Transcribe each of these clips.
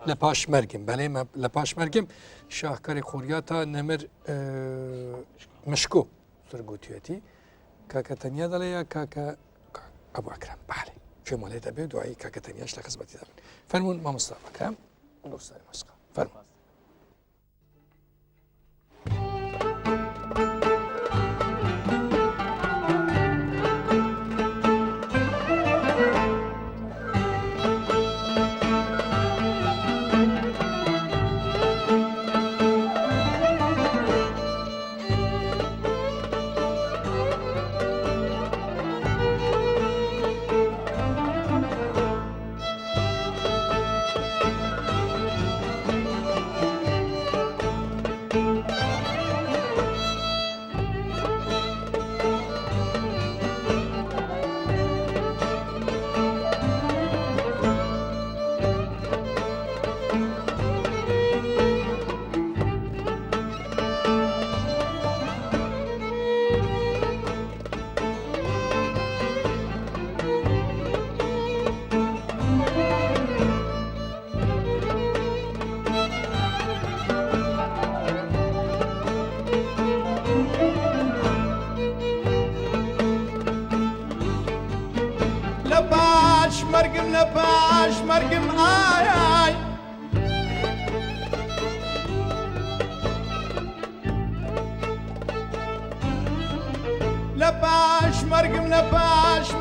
لپاش مرگم بله ما لپاش مرگم شاهکار خوریاتا نمر مشکو سرگوتیاتی کاکتنیا دلیا کاکا ابو اکرم بله چه مولی دبی دعایی کاکتنیاش لخدمتی دبن فرمون ما مصطفى اکرم دوستان مسخ فرمون لپاش مرگم آی آی لپاش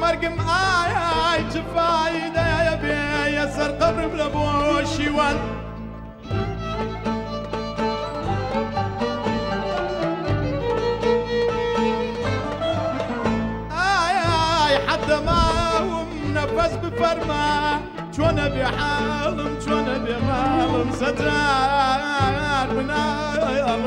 مرگم آی آی چه فایده یا بی یا سر قبرم لبوشیوان آی آی حتى ما نفس بفرما شون بحالم شون بمالم ستار من الله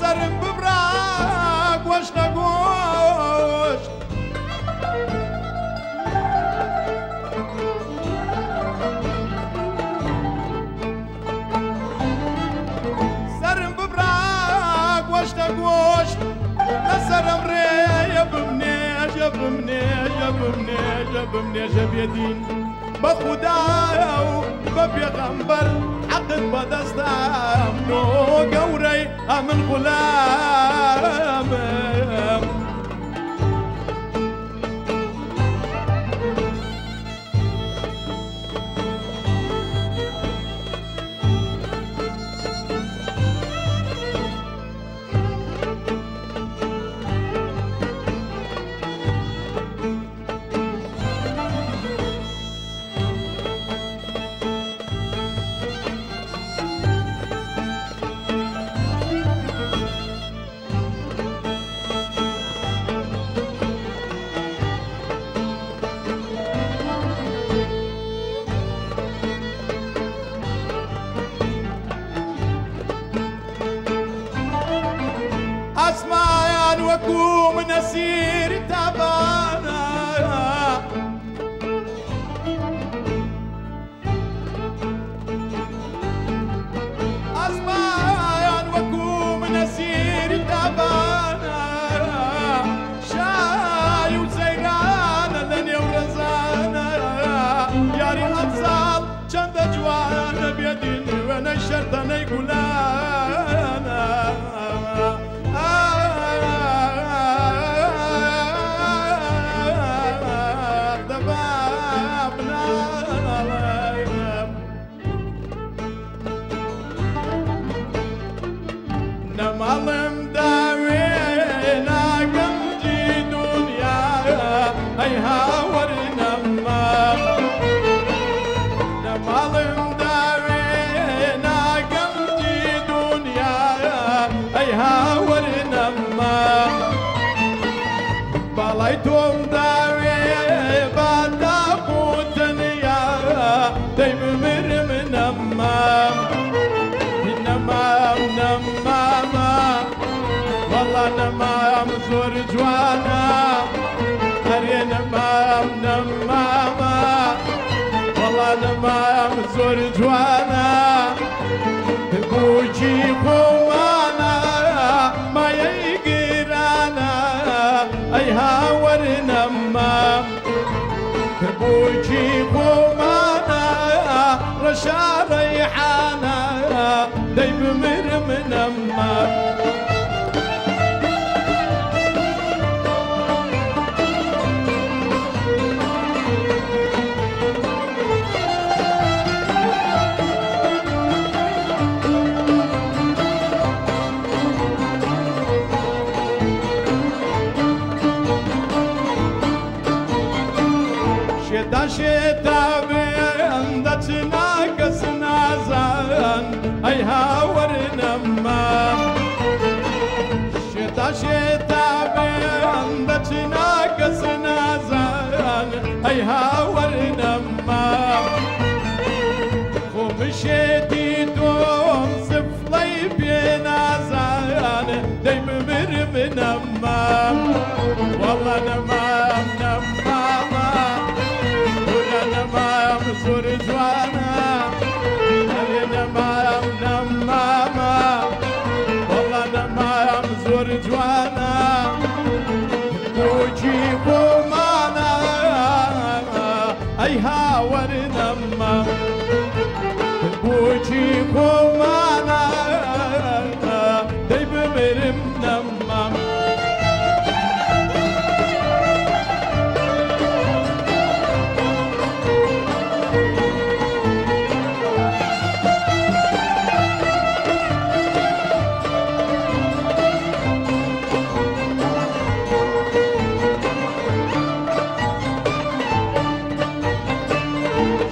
سرم ببراق واش نقوش سرم ببراق واش نقوش لسرم ري جبمني جبيدين بخدايا وببيغمبر حقد بدستام نو قوري من غلام أسمعان وكوم نسير تبانا أسمعان وكوم نسير تبانا شاي وزيرانا لن يورزانا ياري أبصال جند جوانا بيدين ونشر والله نمام زور جوانا هري نمام نماما والله نمام زور جوانا بوجي قوانا ما يقرانا اي هاور نمام بوجي قوانا رشا ريحانا دايب مرم نمام شتا بندتنا قسنا زان اي هاور نمام شتا بندتنا قسنا زان اي هاور نمام ومشيتي دوم سفلي بينا زان دايم مرم نمام والله نمام نمام نمام زور جوانا هري نمام نماما والله نمام زور جوانا وجيبو مانا اي هاور نمام وجيبو مانا دايب مرم نمام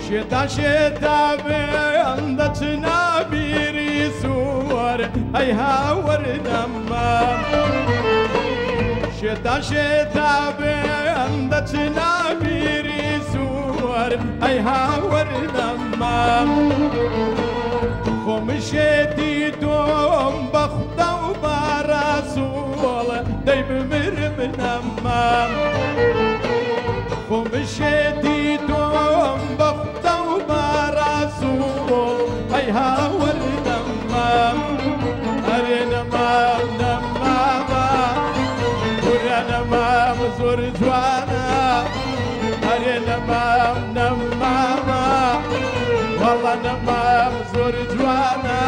شتا بندتنا بيري سور اي هاور نمام شتا بندتنا بيري سور اي هاور نمام ومشيتي دوم بخطا وبرسول دايب مرم نمام ومشيتي دوم بخطا وبرسول اي هاور نمام هري نمام نماما ورا نمام زور جوانا هري نمام نماما والله نمام زور جوانا